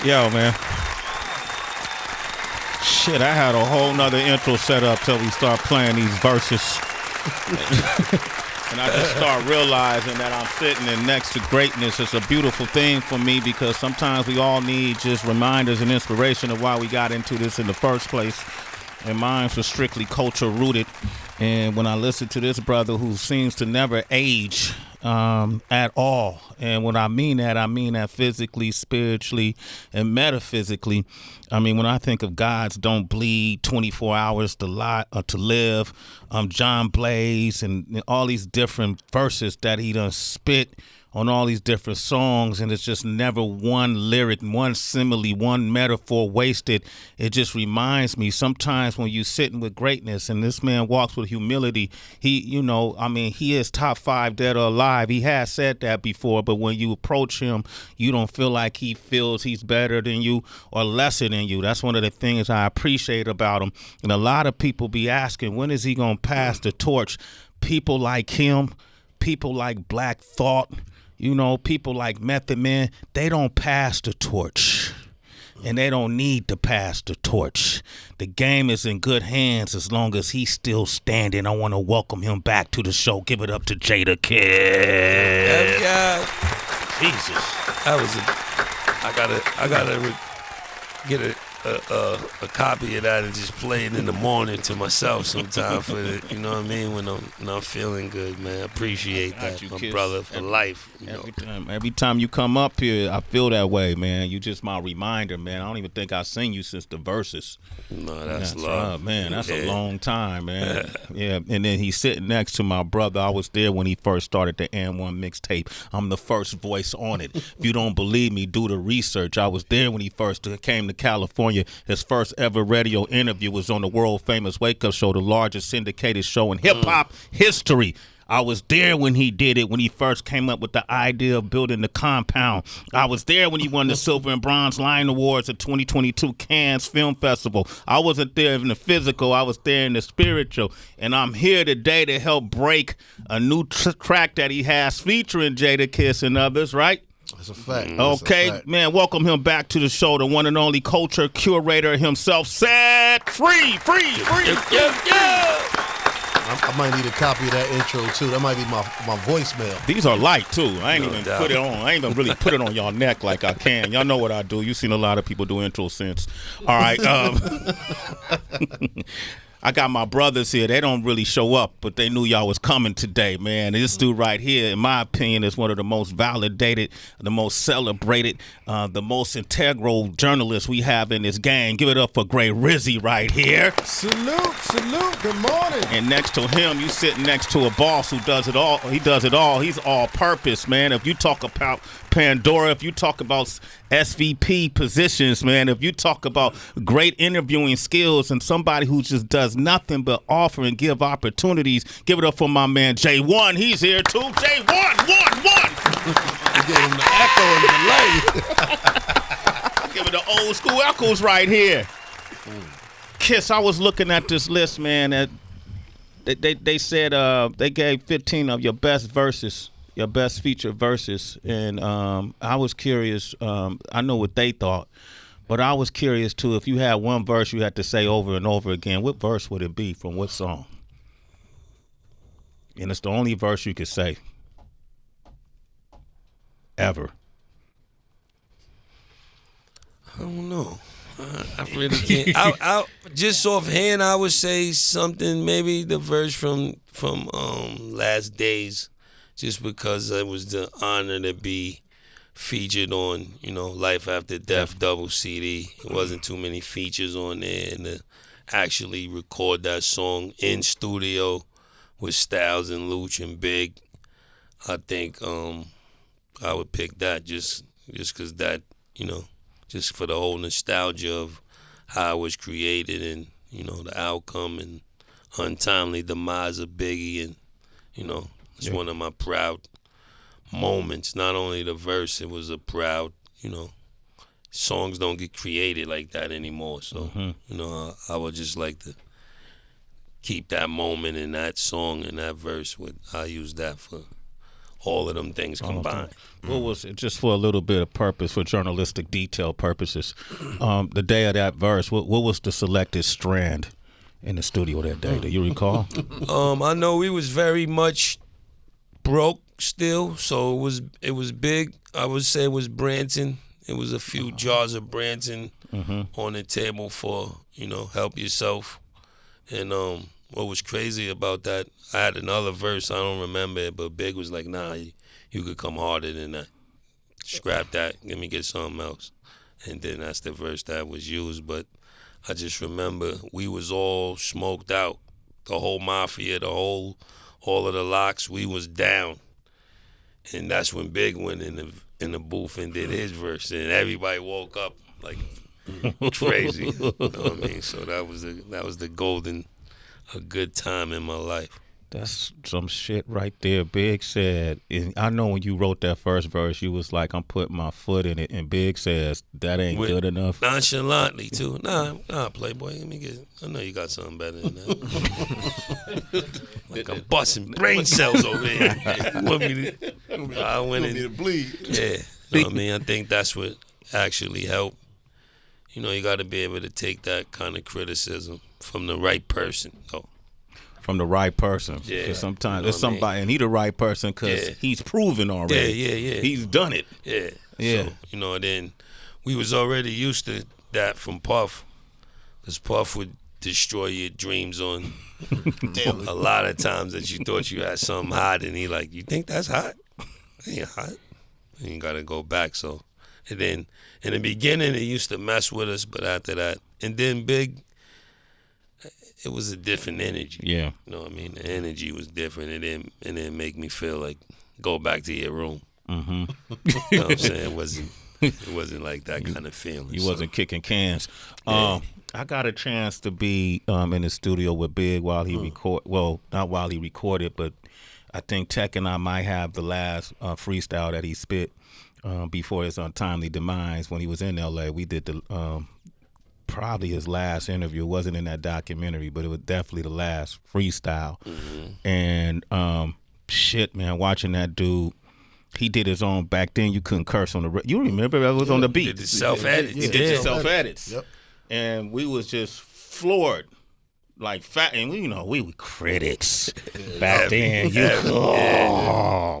Yo, man. Shit, I had a whole nother intro set up till we start playing these verses. And I just start realizing that I'm sitting in next to greatness. It's a beautiful thing for me because sometimes we all need just reminders and inspiration of why we got into this in the first place. And mine was strictly culture rooted. And when I listen to this brother who seems to never age at all, and when I mean that physically, spiritually, and metaphysically. I mean, when I think of Gods Don't Bleed, 24 Hours to Live, John Blaze, and all these different verses that he done spit on all these different songs, and it's just never one lyric, one simile, one metaphor wasted. It just reminds me sometimes when you sitting with greatness, and this man walks with humility. He is top 5 dead or alive. He has said that before, but when you approach him, you don't feel like he feels he's better than you or lesser than you. That's one of the things I appreciate about him. And a lot of people be asking, when is he gonna pass the torch? People like him, people like Black Thought, people like Method Man, they don't pass the torch. And they don't need to pass the torch. The game is in good hands as long as he's still standing. I want to welcome him back to the show. Give it up to Jadakiss. Yeah. Jesus. I gotta get a copy of that and just play it in the morning to myself sometime for the, you know what I mean, when I'm feeling good, man. I appreciate that, my brother, for life. Every time you come up here, I feel that way, man. You just my reminder, man. I don't even think I've seen you since the verses. No, that's love. Man, that's a long time, man. Yeah, and then he's sitting next to my brother. I was there when he first started the N1 mixtape. I'm the first voice on it. If you don't believe me, do the research. I was there when he first came to California. His first ever radio interview was on the world famous Wake Up Show, the largest syndicated show in hip hop history. I was there when he did it, when he first came up with the idea of building the compound. I was there when he won the Silver and Bronze Lion Awards at 2022 Cannes Film Festival. I wasn't there in the physical, I was there in the spiritual. And I'm here today to help break a new track that he has featuring Jadakiss and others, right? That's a fact. Okay, a fact. Man, welcome him back to the show, the one and only culture curator himself, Set Free. Yeah. I might need a copy of that intro too. That might be my voicemail. These are light too. I ain't No even doubt. put it on. I ain't even really put it on y'all neck like I can. Y'all know what I do. You've seen a lot of people do intro since. All right. I got my brothers here. They don't really show up, but they knew y'all was coming today, man. And this dude right here, in my opinion, is one of the most validated, the most celebrated, the most integral journalists we have in this gang. Give it up for great Rizzy right here. Salute. Good morning. And next to him, you sitting next to a boss who does it all. He does it all. He's all purpose, man. If you talk about Pandora, if you talk about SVP positions, man, if you talk about great interviewing skills and somebody who just does nothing but offer and give opportunities, give it up for my man J1. He's here too. J1, You gave him the echo and delay. give it the old school echoes right here. Kiss, I was looking at this list, man. They said they gave 15 of your best verses, your best featured verses, and I was curious. I know what they thought, but I was curious too. If you had one verse you had to say over and over again, what verse would it be from what song? And it's the only verse you could say ever. I don't know. I really can't. I just offhand, I would say something. Maybe the verse from Last Days, just because it was the honor to be featured on, Life After Death double CD. It wasn't too many features on there, and to actually record that song in studio with Stiles and Luch and Big, I think I would pick that just because that, just for the whole nostalgia of how it was created and, the outcome and untimely demise of Biggie. And, it's one of my proud moments. Not only the verse, it was a proud, songs don't get created like that anymore. So, I would just like to keep that moment in that song and that verse. I use that for all of them things combined. What was it, just for a little bit of purpose, for journalistic detail purposes, the day of that verse, what was the selected strand in the studio that day? Do you recall? I know we was very much broke still, so it was big. I would say it was Branson. It was a few jars of Branson on the table for, help yourself. And what was crazy about that, I had another verse, I don't remember it, but Big was like, nah, you could come harder than that. Scrap that, let me get something else. And then that's the verse that was used. But I just remember we was all smoked out. The whole mafia, all of the locks, we was down. And that's when Big went in the booth and did his verse, and everybody woke up like crazy. You know what I mean? So that was a good time in my life. That's some shit right there. Big said, and I know when you wrote that first verse, you was like, I'm putting my foot in it, and Big says, that ain't good enough. Nonchalantly, too. Nah, Playboy, I know you got something better than that. Like I'm busting brain cells over here. I went in. To bleed. Yeah. You know what I mean? I think that's what actually helped. You got to be able to take that kind of criticism from the right person, though. From the right person. Yeah. Because sometimes there's somebody, and he the right person because he's proven already. Yeah. He's done it. Yeah. Yeah. So, then we was already used to that from Puff. Because Puff would destroy your dreams on a lot of times that you thought you had something hot, and he like, you think that's hot? It ain't hot. And you got to go back, so. And then in the beginning, it used to mess with us, but after that, and then Big, it was a different energy. Yeah. You know what I mean? The energy was different. It didn't make me feel like, go back to your room. Mm-hmm. You know what I'm saying? It wasn't like that kind of feeling. You wasn't kicking cans. Yeah. I got a chance to be in the studio with Big while he not while he recorded, but I think Tech and I might have the last freestyle that he spit before his untimely demise when he was in L.A. We did the probably his last interview. It wasn't in that documentary, but it was definitely the last freestyle. Mm-hmm. And shit, man, watching that dude, he did his own. Back then, you couldn't curse on the. You remember that was on the beat. Did the self-edits. He did the self-edits. Yep. And we was just floored. Like fat, and we were critics back then.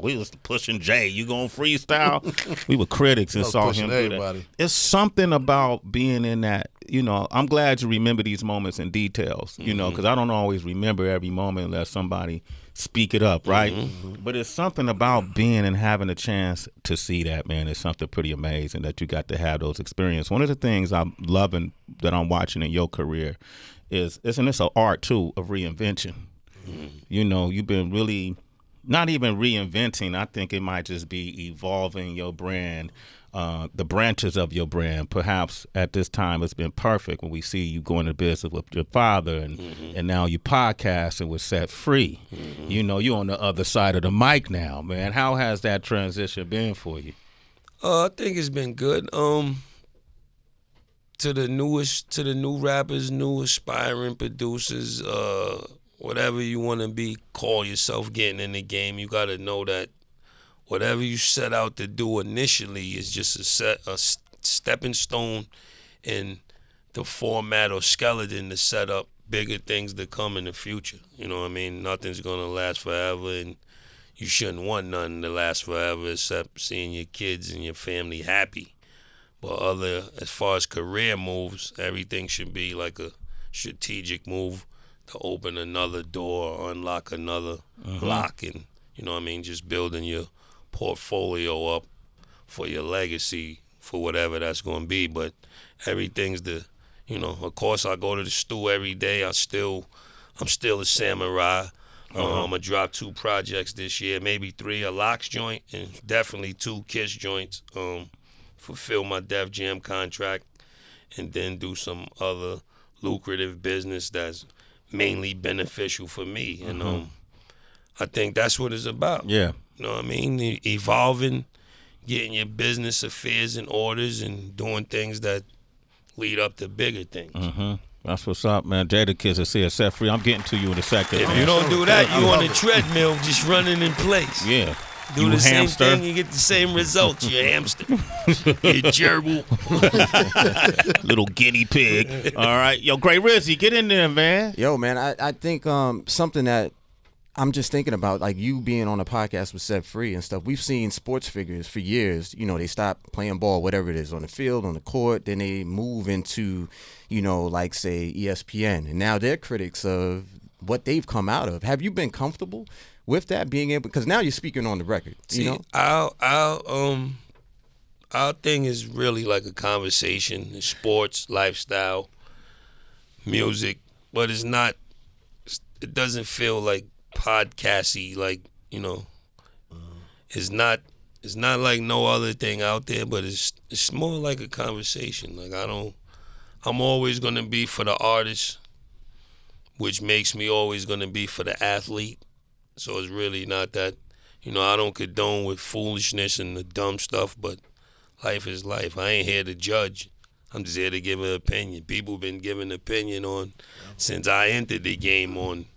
We was pushing Jay. You gonna freestyle? We were critics and saw him do that. It's something about being in that. I'm glad you remember these moments and details. Because I don't always remember every moment unless somebody speak it up, right? Mm-hmm. But it's something about being and having a chance to see that, man. It's something pretty amazing that you got to have those experiences. One of the things I'm loving that I'm watching in your career isn't this an art too of reinvention? Mm. You've been really not even reinventing. I think it might just be evolving your brand, the branches of your brand. Perhaps at this time it's been perfect when we see you going to business with your father and now you podcast and was set free. Mm-hmm. You're on the other side of the mic now, man. How has that transition been for you? I think it's been good. To the new rappers, new aspiring producers, whatever you want to be, call yourself getting in the game, you got to know that whatever you set out to do initially is just a stepping stone in the format or skeleton to set up bigger things to come in the future. You know what I mean? Nothing's going to last forever, and you shouldn't want nothing to last forever except seeing your kids and your family happy. But as far as career moves, everything should be like a strategic move to open another door or unlock another lock, and just building your portfolio up for your legacy for whatever that's going to be. But everything's of course I go to the stew every day. I'm still a samurai. I'm gonna drop 2 projects this year, maybe 3, a Locks joint and definitely 2 Kiss joints. Fulfill my Def Jam contract, and then do some other lucrative business that's mainly beneficial for me. And I think that's what it's about. Yeah. You know what I mean? Evolving, getting your business affairs in orders, and doing things that lead up to bigger things. Mm-hmm. That's what's up, man. Jadakiss and Set free. I'm getting to you in a second. If you don't do that, you on the treadmill just running in place. Yeah. Do the same thing, you get the same results. You hamster. You gerbil. Little guinea pig. All right. Yo, Great Rizzy, get in there, man. Yo, man, I think something that I'm just thinking about, like you being on a podcast with Set Free and stuff. We've seen sports figures for years. You know, they stop playing ball, whatever it is, on the field, on the court. Then they move into, you know, like, say, ESPN. And now they're critics of what they've come out of. Have you been comfortable with that, being able, because now you're speaking on the record, you know? Our thing is really like a conversation, sports, lifestyle, music, but it doesn't feel like podcasty, like, you know, it's not like no other thing out there, but it's more like a conversation. Like I'm always gonna be for the artist, which makes me always gonna be for the athlete. So it's really not that, you know, I don't condone with foolishness and the dumb stuff, but life is life. I ain't here to judge. I'm just here to give an opinion. People been giving opinion on since I entered the game on,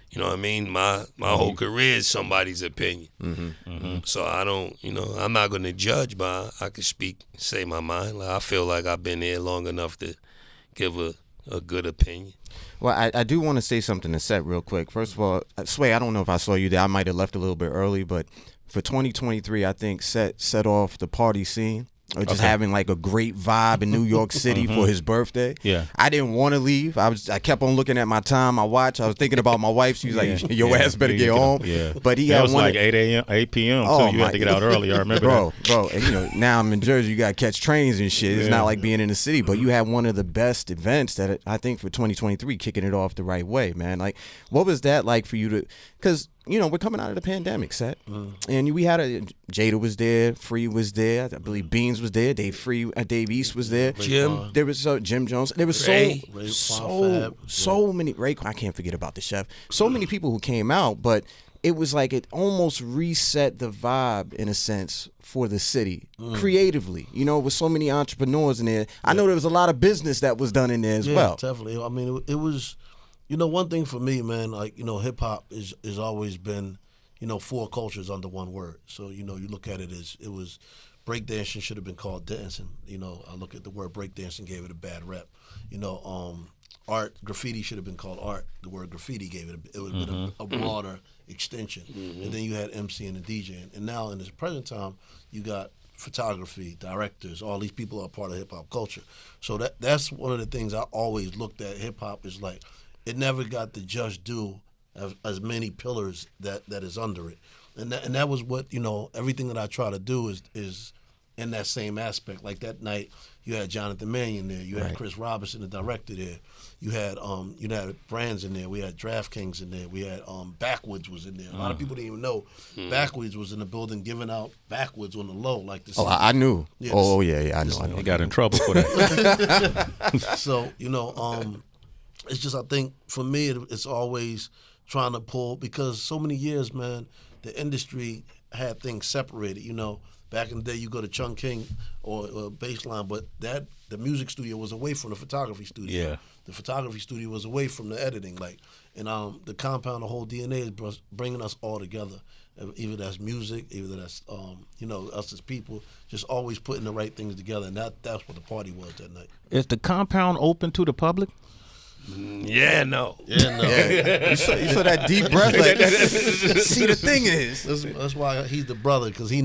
you know what I mean? My whole career is somebody's opinion. So I don't, you know, I'm not going to judge, but I can say my mind. Like, I feel like I've been here long enough to give a good opinion. Well, I do want to say something to Set real quick. First of all, Sway, I don't know if I saw you there. I might have left a little bit early, but for 2023, I think set off the party scene. Or just having like a great vibe in New York City for his birthday. Yeah, I didn't want to leave. I kept on looking at my time, my watch. I was thinking about my wife. She was like, "Your ass better get home." Yeah, but he that had was like 8 p.m. Oh, so you had to get out early. I remember bro. And you know, now I'm in Jersey. You got to catch trains and shit. It's not like being in the city. But you had one of the best events that I think for 2023, kicking it off the right way, man. Like, what was that like for you to? Because you know, we're coming out of the pandemic, Set, and we had Jada was there, Free was there, I believe Beans was there, Dave East was there, Jim. There was Jim Jones. There was so many. Ray, I can't forget about the chef. So many people who came out, but it was like it almost reset the vibe in a sense for the city creatively. You know, with so many entrepreneurs in there. I know there was a lot of business that was done in there as well. Definitely. I mean, it was. You know, one thing for me, man, like, you know, hip-hop is always been, you know, 4 cultures under one word. So, you know, you look at it as it was breakdancing should have been called dancing. You know, I look at the word breakdancing, gave it a bad rep. You know, art, graffiti should have been called art. The word graffiti gave it would have been a broader extension. And then you had MCing and DJing. And now in this present time, you got photography, directors, all these people are part of hip-hop culture. So that's one of the things I always looked at. Hip-hop is like, it never got the just due as many pillars that is under it, and that was what, you know, everything that I try to do is in that same aspect. Like that night, you had Jonathan Mannion there, you had Chris Robinson, the director there, you had brands in there, we had DraftKings in there, we had Backwoods was in there. A lot of people didn't even know Backwoods was in the building giving out Backwoods on the low, like this. Oh, I knew. Yes. Oh yeah, I know. He got in trouble for that. So, you know, it's just, I think for me, it's always trying to pull, because so many years, man, the industry had things separated. You know, back in the day, you go to Chung King or Baseline, but the music studio was away from the photography studio. Yeah. The photography studio was away from the editing. Like, and the compound, the whole DNA is bringing us all together. Either that's music, either that's you know, us as people, just always putting the right things together, and that's what the party was that night. Is the compound open to the public? Yeah, no. Yeah. You saw that deep breath. Like, see, the thing is, that's why he's the brother, because he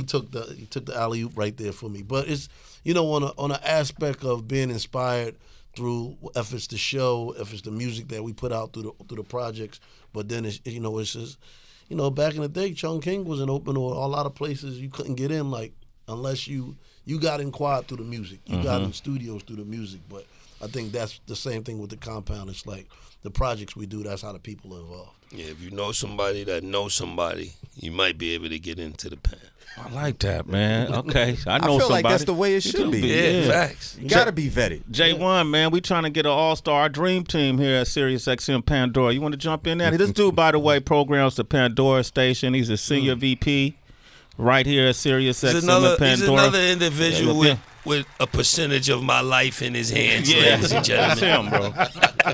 took the alley oop right there for me. But it's, you know, on an aspect of being inspired through, if it's the show, if it's the music that we put out through the projects. But then it's, you know, it's just, you know, back in the day, Chung King wasn't open, or a lot of places you couldn't get in, like, unless you got in quiet through the music. You got in studios through the music. But I think that's the same thing with the compound. It's like the projects we do, that's how the people are involved. Yeah, if you know somebody that knows somebody, you might be able to get into the pen. I like that, man. Okay, I know I feel somebody. like that's the way it should be. Yeah, facts. You gotta be vetted. J1, man, we trying to get an all-star dream team here at Sirius XM Pandora. You want to jump in there? This dude, by the way, programs the Pandora station. He's a senior VP right here at Sirius XM Pandora. He's another individual with a percentage of my life in his hands, Yeah, ladies and that's gentlemen. him, bro.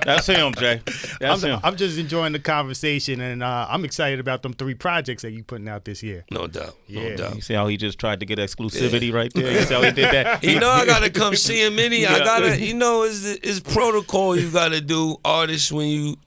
That's him, Jay. That's him. I'm just enjoying the conversation, and I'm excited about them 3 projects that you putting out this year. No doubt. No Yeah. doubt. You see how he just tried to get exclusivity right there? You see how he did that? You know I gotta come see him I gotta, it's protocol you gotta do, artists, when you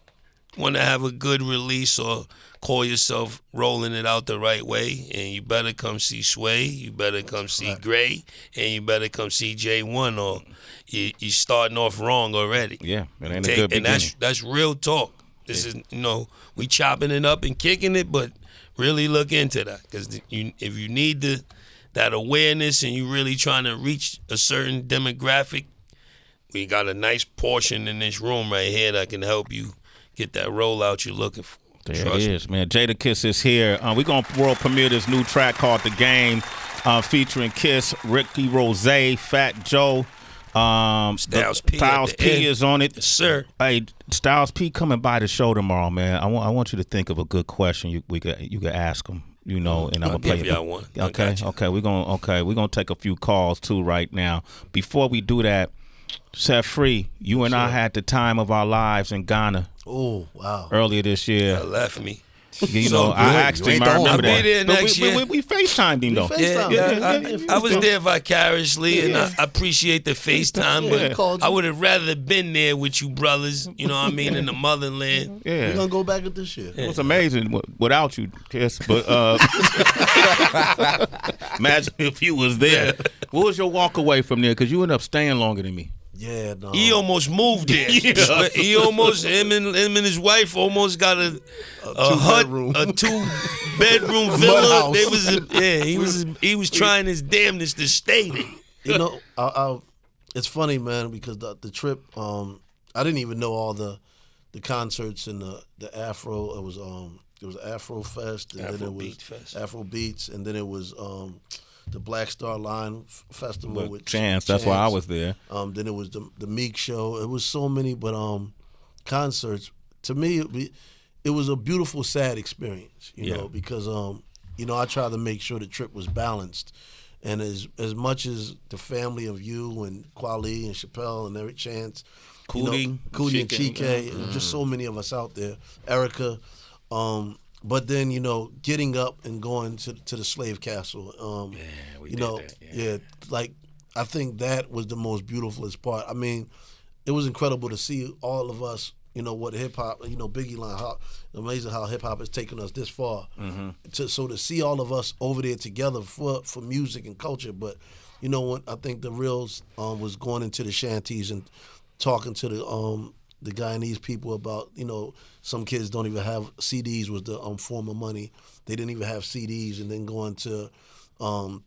wanna have a good release or call yourself rolling it out the right way, and you better come see Sway, you better come see Gray, and you better come see J1, or you starting off wrong already. Yeah, it ain't a good beginning. And that's real talk. This is, we chopping it up and kicking it, but really look into that, because if you need that awareness and you really trying to reach a certain demographic, we got a nice portion in this room right here that can help you get that rollout you're looking for. There it is, man. Jadakiss is here. We're going to world premiere this new track called The Game, featuring Kiss, Ricky Rose, Fat Joe. Styles P. Styles P is on it. Yes, sir. Hey, Styles P coming by the show tomorrow, man. I want you to think of a good question you could ask him. And I'm gonna play give y'all one. Okay. We're gonna take a few calls too right now. Before we do that, Set Free, you and I had the time of our lives in Ghana. Oh, wow. Earlier this year. That left me. I asked him. I remember I'll that. be there next year. We FaceTimed him though. I was there vicariously, and I appreciate the FaceTime, but I would have rather been there with you brothers, you know what I mean, in the motherland. Yeah. We're going to go back at this year. It was amazing without you, Kiss. But imagine if you was there. What was your walk away from there? Because you ended up staying longer than me. Yeah, no. He almost moved there. Him and his wife almost got a hut, a 2-bedroom villa. He was trying his damnedest to stay there. It's funny, man, because the trip, I didn't even know all the concerts and the Afro. It was Afro Fest, and then it was Afro Beats, and then it was the Black Star Line Festival with Chance. That's why I was there. Then it was the Meek Show. It was so many, but concerts. To me, it was a beautiful, sad experience. You know, because I tried to make sure the trip was balanced, and as much as the family of you and Kweli and Chappelle and Eric Chance, Cootie and Chike, just so many of us out there, Erica. But then, getting up and going to the Slave Castle, we did that. Like, I think that was the most beautifulest part. I mean, it was incredible to see all of us, what hip-hop, Biggie line, amazing how hip-hop has taken us this far. Mm-hmm. So to see all of us over there together for music and culture, but, what I think the reals was going into the shanties and talking to the Guyanese people about, some kids don't even have CDs was the form of money. They didn't even have CDs, and then going to the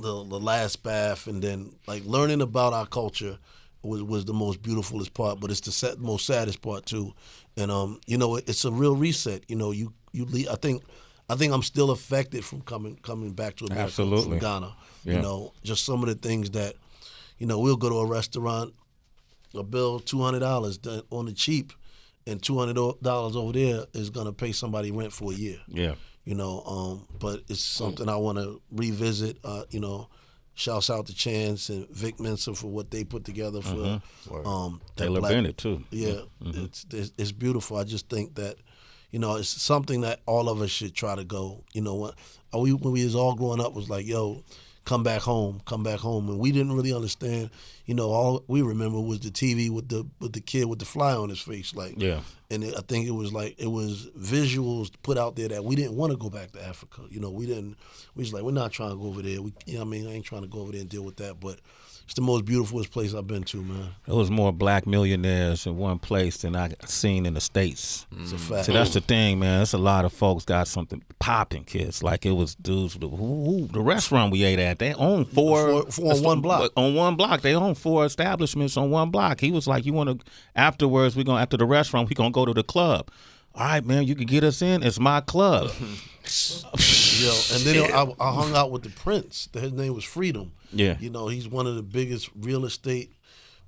last bath, and then like learning about our culture was the most beautifulest part, but it's the most saddest part too. And it's a real reset. You leave, I think I'm still affected from coming back to America. Absolutely. From Ghana. Yeah. Just some of the things that, we'll go to a restaurant, a bill $200 on the cheap, and $200 over there is gonna pay somebody rent for a year. Yeah. But it's something I want to revisit. Shouts out to Chance and Vic Mensa for what they put together for Taylor Bennett too. Yeah, it's beautiful. I just think that it's something that all of us should try to go. When we was all growing up was like, yo, come back home, and we didn't really understand. All we remember was the TV with the kid with the fly on his face, like. Yeah. And I think it was visuals put out there that we didn't want to go back to Africa. We was like, we're not trying to go over there. I ain't trying to go over there and deal with that. But it's the most beautifulest place I've been to, man. There was more black millionaires in one place than I seen in the States. It's a fact. So that's the thing, man. There's a lot of folks got something popping, kids. Like it was dudes. The restaurant we ate at, they own four on one block. On one block, they own 4 establishments on one block. He was like, after the restaurant, we gonna go to the club. All right, man, you can get us in. It's my club. And then I hung out with the Prince. His name was Freedom. Yeah. He's one of the biggest real estate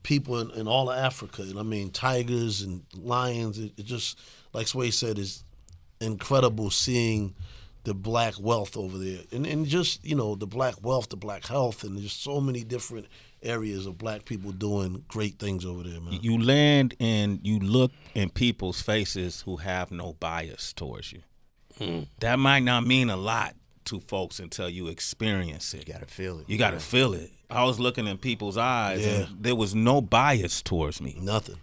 people in all of Africa. And I mean, tigers and lions. It just, like Sway said, is incredible seeing the black wealth over there, and just the black wealth, the black health, and there's so many different areas of black people doing great things over there, man. You land and you look in people's faces who have no bias towards you. That might not mean a lot to folks until you experience it. You gotta feel it. You gotta feel it. I was looking in people's eyes, and there was no bias towards me. Nothing.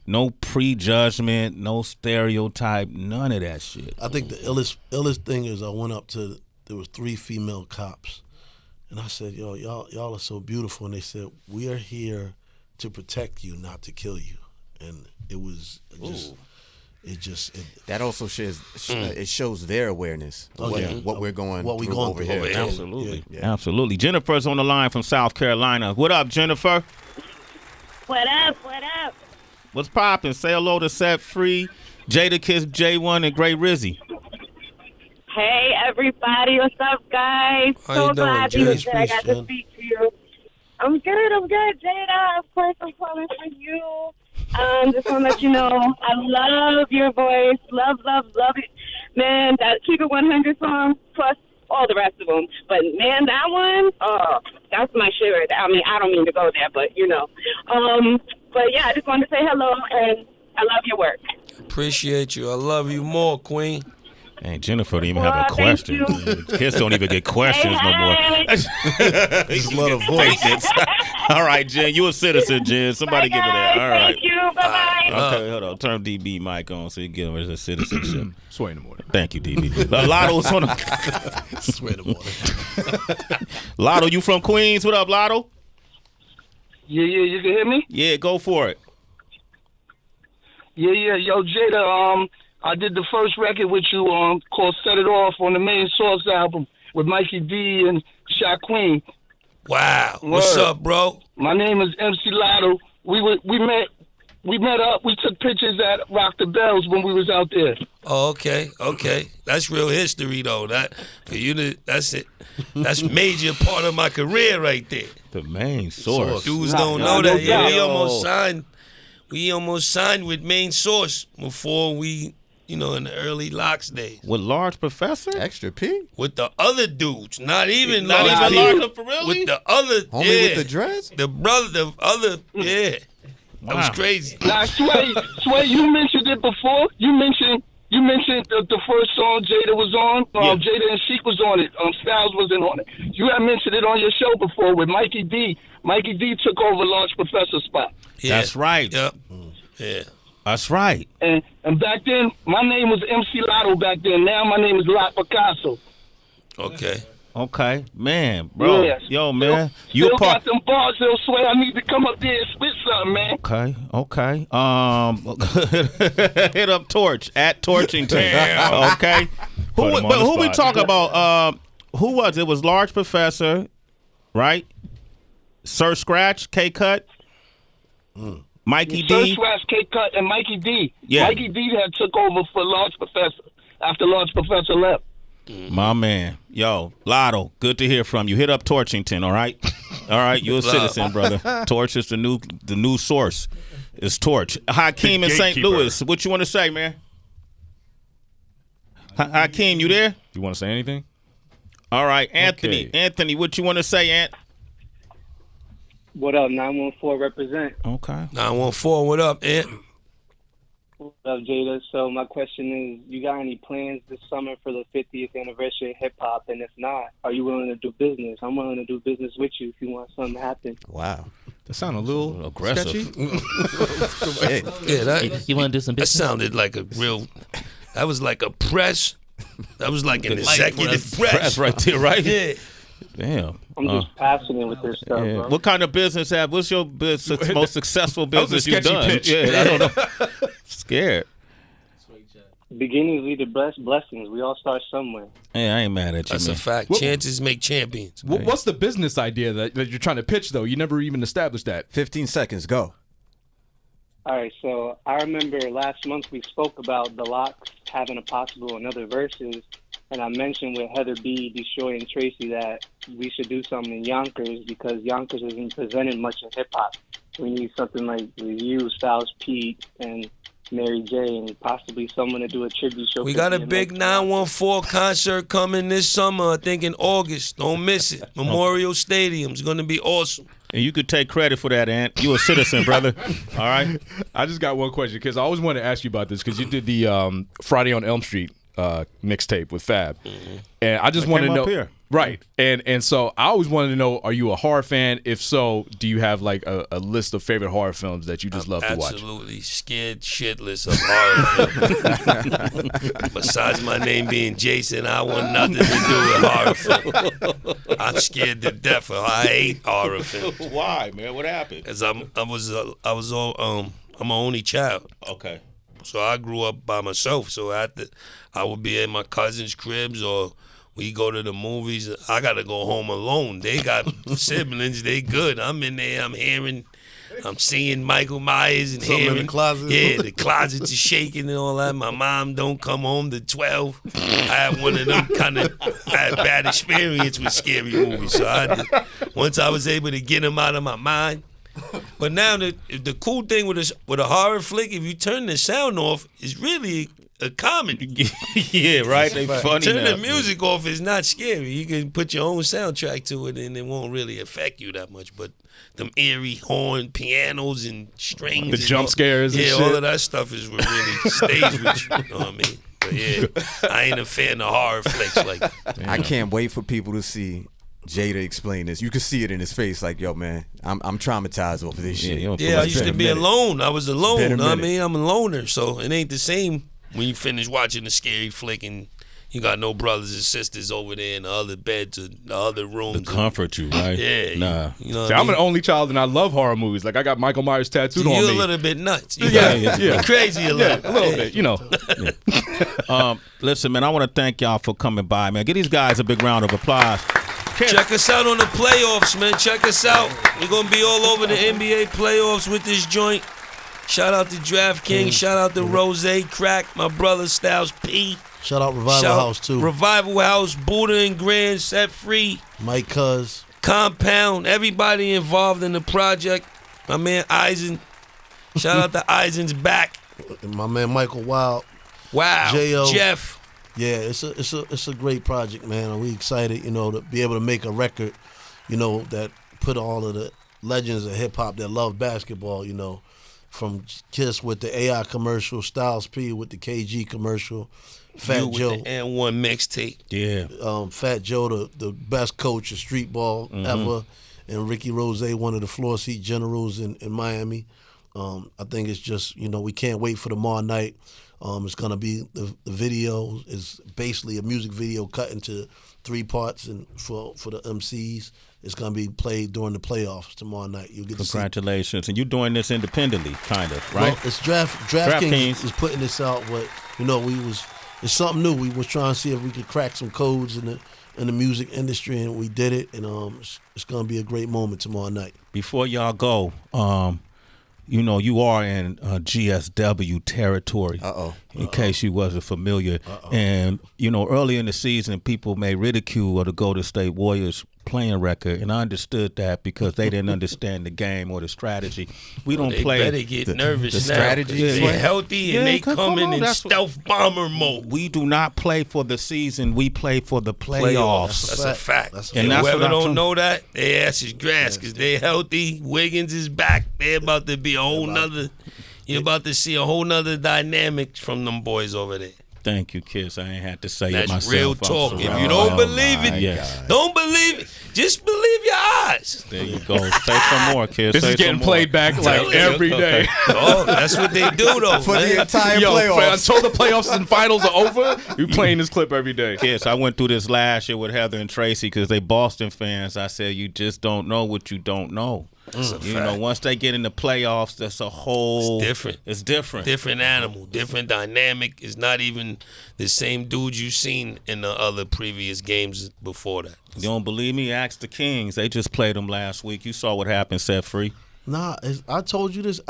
No prejudgment, no stereotype, none of that shit. I think the illest thing is I went up to, there was 3 female cops, and I said, "Yo, y'all are so beautiful," and they said, "We are here to protect you, not to kill you," and it was just. That also shows their awareness of what we're going through over here. Absolutely, absolutely. Jennifer's on the line from South Carolina. What up, Jennifer? What up? What up? What's poppin'? Say hello to Set Free, Jadakiss, J1, and Great Rizzy. Hey, everybody. What's up, guys? How So you doing, glad Jada? that I got to speak to you. I'm good, Jada. Of course, I'm calling for you. Just want to let you know, I love your voice. Love it. Man, that Keep It 100 song, plus all the rest of them. But, man, that one, that's my shit right there. I mean, I don't mean to go there, but, But, yeah, I just wanted to say hello, and I love your work. Appreciate you. I love you more, Queen. Hey, Jennifer don't even have a question. Kids don't even get questions no more. Just love the voice. All right, Jen, you a citizen, Jen. Somebody give her that. All right. Thank you. Bye-bye. Okay, hold on. Turn DB mic on so you can give her a citizenship. Sway in the morning. Thank you, DB. Lotto's on the... Swear to morning. Lotto, you from Queens? What up, Lotto? Yeah, you can hear me? Yeah, go for it. Yeah, yo, Jada, I did the first record with you called Set It Off on the Main Source album with Mikey D and Shot Queen. Wow. What's up, bro? My name is MC Lotto. We met up. We took pictures at Rock the Bells when we was out there. Oh, okay. That's real history, though. That's it. That's major part of my career right there. The main source. Dudes don't know that. Yeah, we almost signed with Main Source before we, in the early Locks days. With Large Professor? Extra P? With the other dudes, not even Not Large even P. Large for really? With the other, Homie with the dreads? the brother, the other, yeah. That was crazy. Now, Sway, you mentioned it before. You mentioned the first song Jada was on. Jada and Sheik was on it. Stiles wasn't on it. You had mentioned it on your show before with Mikey D. Mikey D took over Large Professor's spot. Yeah. That's right. Yep. Yeah. That's right. And back then, my name was MC Lotto back then. Now my name is Lot Picasso. Okay, man, bro. Yes. Yo, man. Still got them bars, Lil Sway. I need to come up there and spit something, man. Okay. Hit up Torch at Torchington. Okay. Who we talking about? Who was it? Was Large Professor, right? Sir Scratch, K Cut, Mikey D. Sir Scratch, K Cut, and Mikey D. Yeah. Mikey D had took over for Large Professor after Large Professor left. My man. Yo, Lotto, good to hear from you. Hit up Torchington, all right? All right, you're a citizen, brother. Torch is the new source. It's Torch. Hakeem in St. Louis. What you want to say, man? Hakeem, you there? You want to say anything? All right, Anthony. Okay. Anthony, what you want to say, Ant? What up, 914 represent. Okay. 914, what up, Ant? What up, Jada? So my question is, you got any plans this summer for the 50th anniversary of hip-hop? And if not, are you willing to do business? I'm willing to do business with you if you want something to happen. Wow. That sounded a little aggressive. sketchy. Yeah, that, You want to do some that business? sounded like a real, that was like a press. That was like an executive press. right there, right? Yeah. Damn. I'm just passionate with this stuff, Yeah. bro. What kind of business what's your most successful That was a business you've sketchy done? pitch. Yeah, I don't know. Scared. Beginnings lead to blessings. We all start somewhere. Hey, I ain't mad at you, That's man. a fact. What- Chances make champions. What's the business idea that you're trying to pitch, though? You never even established that. 15 seconds, go. All right, so I remember last month we spoke about the Locks having a possible another versus, and I mentioned with Heather B, Destroy, and Tracy that we should do something in Yonkers because Yonkers isn't presented much in hip-hop. We need something like with you, Styles P, and Mary J. and possibly someone to do a tribute show. We for got a DMX. big 914 concert coming this summer, I think in August. Don't miss it. Memorial Stadium's going to be awesome. And you could take credit for that, Ant. You a citizen, brother. All right? I just got one question because I always wanted to ask you about this because you did the Friday on Elm Street mixtape with Fab, and I just wanted to know. Here. Right, and so I always wanted to know: are you a horror fan? If so, do you have like a list of favorite horror films that you just love to watch? Absolutely scared shitless of horror films. Besides my name being Jason, I want nothing to do with horror films. I'm scared to death. I hate horror films. Why, man? What happened? Cause I'm an only child. Okay. So I grew up by myself. So I would be at my cousin's cribs or we go to the movies. I got to go home alone. They got siblings. They good. I'm in there. I'm seeing Michael Myers and Something hearing. in the closet. Yeah, the closets are shaking and all that. My mom don't come home to 12. I had one of them I had bad experience with scary movies. So once I was able to get them out of my mind. But now the cool thing with a horror flick, if you turn the sound off, it's really a comedy. Yeah, right. They funny Turn now. the music off, it's not scary. You can put your own soundtrack to it, and it won't really affect you that much. But them eerie horn pianos and strings, The jump scares and yeah, shit. all of that stuff is what really stays with you. You know what I mean? But yeah, I ain't a fan of horror flicks like that. I can't wait for people to see Jada explain this. You can see it in his face, like, yo, man, I'm traumatized over this shit. Yeah, I used to be alone. I was alone. Been a You know what I minute. mean? I'm a loner, so it ain't the same when you finish watching a scary flick and you got no brothers and sisters over there in the other beds or the other rooms. To comfort you, right? Yeah. Nah. You know See, what I I'm mean? an only child and I love horror movies. Like I got Michael Myers tattooed on You're me. a little bit nuts. Yeah. You're crazy a little. Yeah, a little bit, you know. Listen, man, I want to thank y'all for coming by, man. Give these guys a big round of applause. Check us out on the playoffs, man. Check us out. We're going to be all over the NBA playoffs with this joint. Shout out to DraftKings. Shout out to Rose Crack, my brother Stiles P. Shout out Revival House too. Revival House, Buddha and Grand, Set Free, Mike Cuz. Compound, everybody involved in the project. My man Eisen. Shout out to Eisen's back. And my man Michael Wild. Wow. J.O. Jeff. Yeah, it's a great project, man. And we excited, to be able to make a record, that put all of the legends of hip hop that love basketball, from Kiss with the AI commercial, Styles P with the KG commercial, Fat You with Joe, the N1 mixtape. Yeah. Fat Joe, the best coach of street ball ever, and Ricky Rose, one of the floor seat generals in Miami. I think it's just, we can't wait for tomorrow night. It's gonna be the video is basically a music video cut into 3 parts, and for the MCs, it's gonna be played during the playoffs tomorrow night. You'll get Congratulations. And you're doing this independently, kind of, right? Well, it's DraftKings is putting this out, but it's something new. We was trying to see if we could crack some codes in the music industry, and we did it. And it's gonna be a great moment tomorrow night. Before y'all go, you are in GSW territory. In case you wasn't familiar. And, early in the season, people made ridicule of the Golden State Warriors playing record, and I understood that because they didn't understand the game or the strategy. We don't play. They better get nervous the now. strategy. They're healthy and they come in that's stealth bomber mode. We do not play for the season. We play for the playoffs. That's a fact. That's a And fact. that's whoever what I'm don't talking- know that, their ass is grass because they're healthy. Wiggins is back. They're about to be a whole nother. You're about to see a whole nother dynamic from them boys over there. Thank you, kids. I ain't had to say it That's myself. real I'm talk. If surrounded. you don't believe it, Yes. don't believe it. Just believe your eyes. There you go. Say some more, kids. This Say is getting some more. played back like Tell you. every day. Oh, that's what they do though. For the man. entire Yo, playoffs. until the playoffs and finals are over, you playing this clip every day. Kids, I went through this last year with Heather and Tracy because they Boston fans. I said, you just don't know what you don't know. Once they get in the playoffs, that's a whole. It's different. It's different. Different animal, different dynamic. It's not even the same dude you've seen in the other previous games before that. You don't believe me? Ask the Kings. They just played them last week. You saw what happened, Set Free. Nah, I told you this.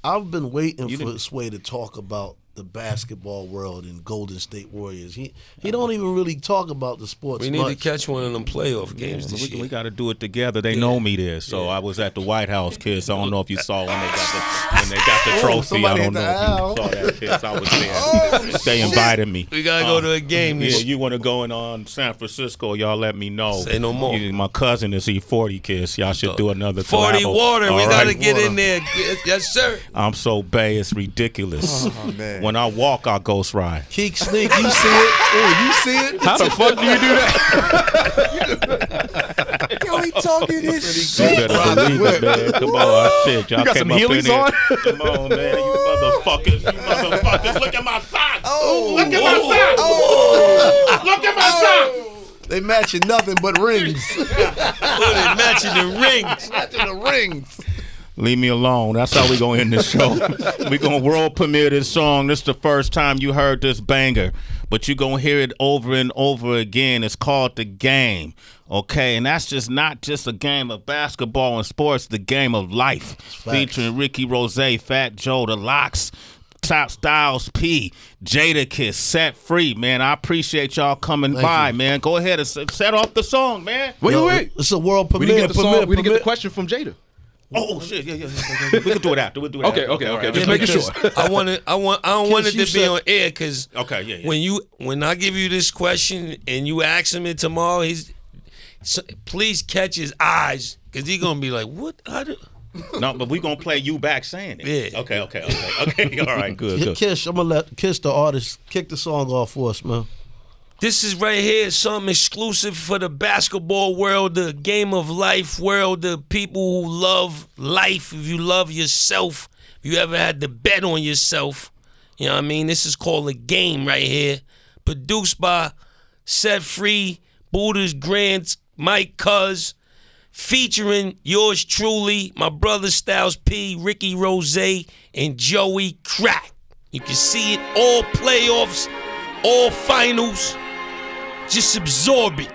I've been waiting for Sway to talk about the basketball world and Golden State Warriors. He don't even really talk about the sports. We need much. to catch one of them playoff games this year. We got to do it together. They know me there, so I was at the White House, kids. I don't know if you saw when they got the trophy. I don't know if you saw that, kids. I was there. They invited me. We gotta go to a game. Yeah, you want to go in on San Francisco? Y'all let me know. Say no more. My cousin is E40, kids. Y'all should do another 40 collabo. water. All We right. gotta get in there. Yes, sir. I'm so bay, it's ridiculous. Oh, man. When I walk, I ghost ride. Keek Sneak, you see it? Oh, you see it? How the fuck do you do that? Yo, he talking this You shit. better believe it, man. Come on, shit. Y'all You got came some up in Heelys here. on? Come on, man. You motherfuckers. You motherfuckers. Look at my socks. Look at my socks. Look at my socks. They matching nothing but rings. They matching the rings. Matching the rings. Leave me alone. That's how we gonna end this show. We gonna world premiere this song. This is the first time you heard this banger, but you gonna hear it over and over again. It's called The Game. Okay, and that's just not just a game of basketball and sports, the game of life. Featuring Ricky Rose, Fat Joe, The Locks, Top Styles P, Jadakiss, Set Free, man. I appreciate y'all coming by, man. Go ahead and set off the song, man. Wait. It's a world We premiere. didn't get the song. We didn't get the question from Jada. Oh shit, yeah. We can do it after. We'll do it Okay, after. okay. all right. Just making sure. I don't want it you to be said- on air because Okay, yeah. when I give you this question and you ask him it tomorrow, please catch his eyes because he's gonna be like, "What? No, but we gonna play you back saying it. Yeah. Okay. All right, good. Kish, I'm gonna let Kish the artist kick the song off for us, man. This is right here, something exclusive for the basketball world, the game of life world, the people who love life. If you love yourself, if you ever had to bet on yourself, you know what I mean? This is called A Game right here. Produced by Set Free, Buddha's Grants, Mike Cuz, featuring yours truly, my brother Stiles P, Ricky Rose, and Joey Crack. You can see it all playoffs, all finals. Just absorb it.